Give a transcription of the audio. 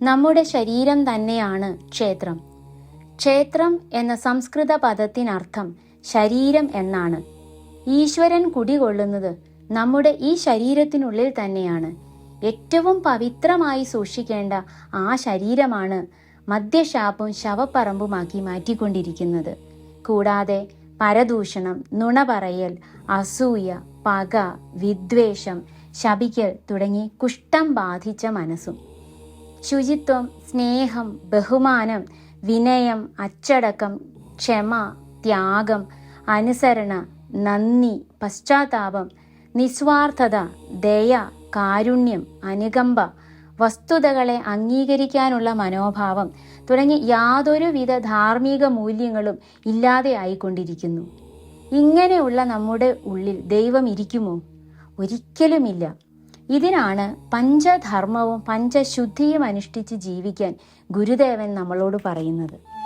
നമ്മുടെ ശരീരം തന്നെയാണ് ക്ഷേത്രം. ക്ഷേത്രം എന്ന സംസ്കൃത പദത്തിനർത്ഥം ശരീരം എന്നാണ്. ഈശ്വരൻ കുടികൊള്ളുന്നത് നമ്മുടെ ഈ ശരീരത്തിനുള്ളിൽ തന്നെയാണ്. ഏറ്റവും പവിത്രമായി സൂക്ഷിക്കേണ്ട ആ ശരീരമാണ് മദ്യശാപ്പും ശവപ്പറമ്പുമാക്കി മാറ്റിക്കൊണ്ടിരിക്കുന്നത്. കൂടാതെ പരദൂഷണം, നുണ പറയൽ, അസൂയ, പക, വിദ്വേഷം, ശപിക്കൽ തുടങ്ങി കുഷ്ഠം ബാധിച്ച മനസ്സും. ശുചിത്വം, സ്നേഹം, ബഹുമാനം, വിനയം, അച്ചടക്കം, ക്ഷമ, ത്യാഗം, അനുസരണ, നന്ദി, പശ്ചാത്താപം, നിസ്വാർത്ഥത, ദയ, കാരുണ്യം, അനുകമ്പ, വസ്തുതകളെ അംഗീകരിക്കാനുള്ള മനോഭാവം തുടങ്ങി യാതൊരുവിധ ധാർമ്മിക മൂല്യങ്ങളും ഇല്ലാതെയായിക്കൊണ്ടിരിക്കുന്നു. ഇങ്ങനെയുള്ള നമ്മുടെ ഉള്ളിൽ ദൈവം ഇരിക്കുമോ? ഒരിക്കലുമില്ല. ഇതിനാണ് പഞ്ചധർമ്മവും പഞ്ചശുദ്ധിയും അനുഷ്ഠിച്ച് ജീവിക്കാൻ ഗുരുദേവൻ നമ്മളോട് പറയുന്നത്.